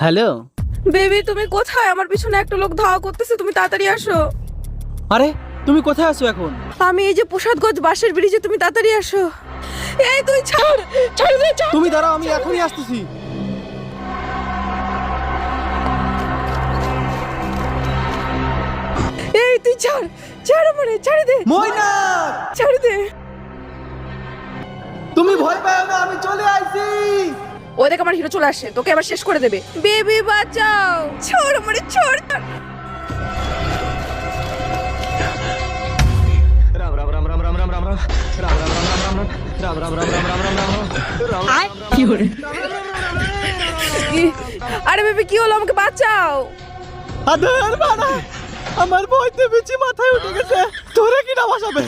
Hello. Baby তুমি কোথায়? আমার পিছনে একটা লোক ধাওয়া করতেছে, তুমি তাড়াতাড়ি আসো। আরে তুমি কোথায় আছো এখন? আমি এই যে প্রসাদগঞ্জ বাসের ব্রিজে, তুমি তাড়াতাড়ি আসো। এই তুই ছাড়, ছাড় দে, ছাড়। তুমি দাঁড়াও, আমি এখনই আসতেছি। এই তুই ছাড়, ছাড় আমারে, ছাড় দে, ময়না, ছাড় দে। তুমি ভয় পাও না, আমি চলে আইছি। ও দেখ আমার হিরো চলে আসে, তোকে আবার শেষ করে দেবে। বেবি বাঁচাও, ছাড় আমারে, ছাড়। राम राम राम राम राम राम राम राम राम राम राम राम राम राम राम राम राम राम আরে বেবি কি হলো? আমাকে বাঁচাও। আদার বানা, আমার ভয়তে বেশি মাথায় উঠে গেছে। তোরে কি না বাঁচাবে?